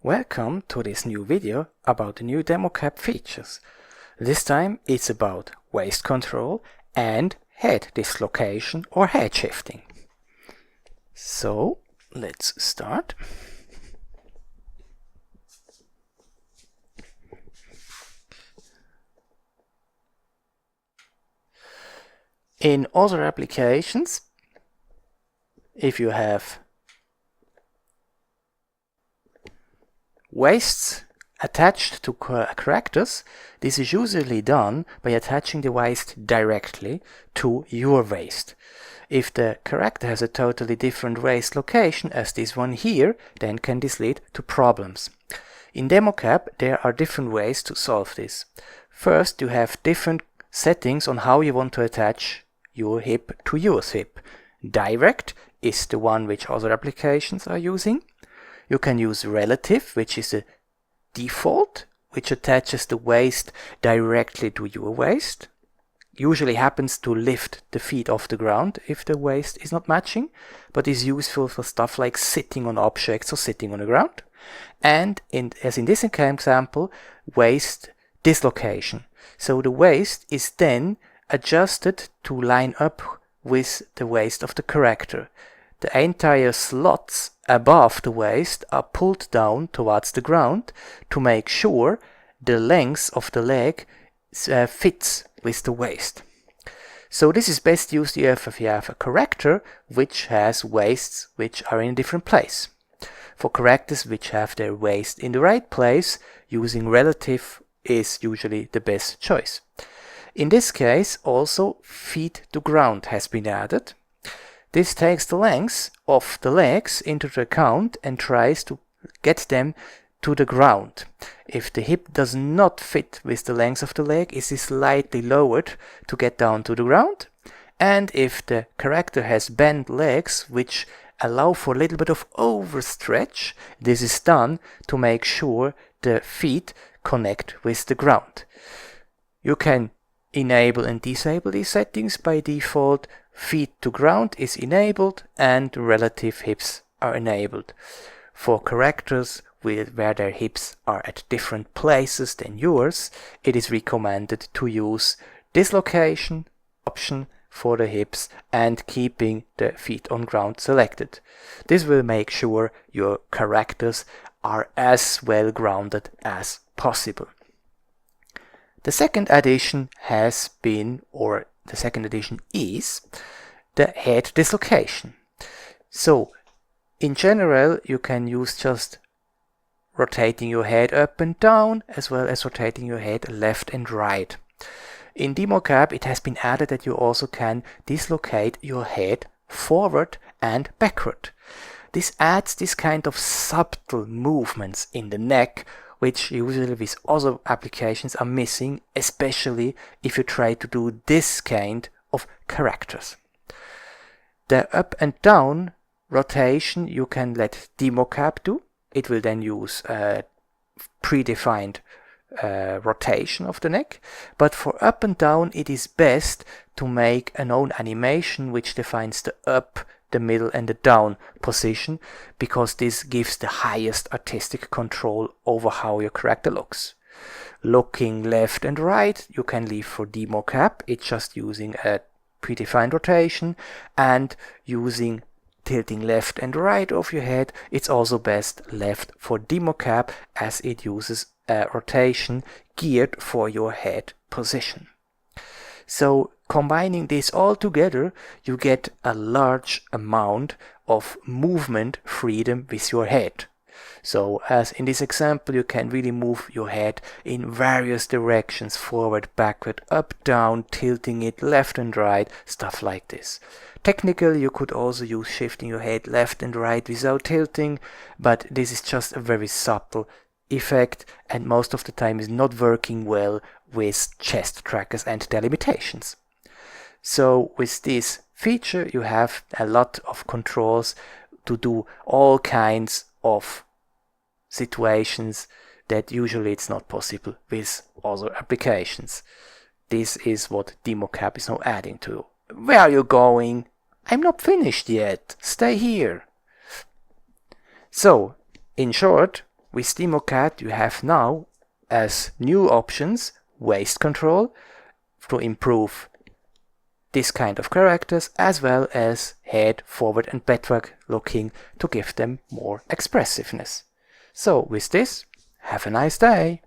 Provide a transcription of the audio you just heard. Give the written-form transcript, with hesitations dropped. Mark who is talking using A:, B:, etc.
A: Welcome to this new video about the new DEMoCap features. This time it's about waist control and head dislocation or head shifting. So let's start. In other applications, if you have waists attached to characters, this is usually done by attaching the waist directly to your waist. If the character has a totally different waist location as this one here, then can this lead to problems. In DEMoCap there are different ways to solve this. First, you have different settings on how you want to attach your hip to your hip. Direct is the one which other applications are using. You can use relative, which is a default, which attaches the waist directly to your waist. Usually happens to lift the feet off the ground if the waist is not matching, but is useful for stuff like sitting on objects or sitting on the ground. And as in this example, waist dislocation. So the waist is then adjusted to line up with the waist of the character. The entire slots above the waist are pulled down towards the ground to make sure the length of the leg fits with the waist. So this is best used if you have a character which has waists which are in a different place. For characters which have their waist in the right place, using relative is usually the best choice. In this case, also feet to ground has been added. This takes the length of the legs into the account and tries to get them to the ground. If the hip does not fit with the length of the leg, it is slightly lowered to get down to the ground. And if the character has bent legs which allow for a little bit of overstretch, this is done to make sure the feet connect with the ground. You can enable and disable these settings. By default, feet to ground is enabled and relative hips are enabled. For characters where their hips are at different places than yours, it is recommended to use dislocation option for the hips and keeping the feet on ground selected. This will make sure your characters are as well grounded as possible. The second addition has been, or the second addition is, the head dislocation. So, in general, you can use just rotating your head up and down, as well as rotating your head left and right. In DEMoCap, it has been added that you also can dislocate your head forward and backward. This adds this kind of subtle movements in the neck, which usually with other applications are missing, especially if you try to do this kind of characters. The up and down rotation you can let DEMoCap do. It will then use a predefined rotation of the neck, but for up and down it is best to make an own animation which defines the up, the middle and the down position, because this gives the highest artistic control over how your character looks. Looking left and right you can leave for DEMoCap, it's just using a predefined rotation, and using tilting left and right of your head, it's also best left for DEMoCap as it uses a rotation geared for your head position. So combining this all together, you get a large amount of movement freedom with your head. So as in this example, you can really move your head in various directions, forward, backward, up, down, tilting it left and right, stuff like this. Technically, you could also use shifting your head left and right without tilting, but this is just a very subtle effect and most of the time is not working well with chest trackers and their limitations. So with this feature you have a lot of controls to do all kinds of situations that usually it's not possible with other applications. This is what DEMoCap is now adding to. Where are you going? I'm not finished yet. Stay here. So, in short, with DEMoCap you have now as new options waist control to improve this kind of characters, as well as head, forward and backward looking to give them more expressiveness. So with this, have a nice day!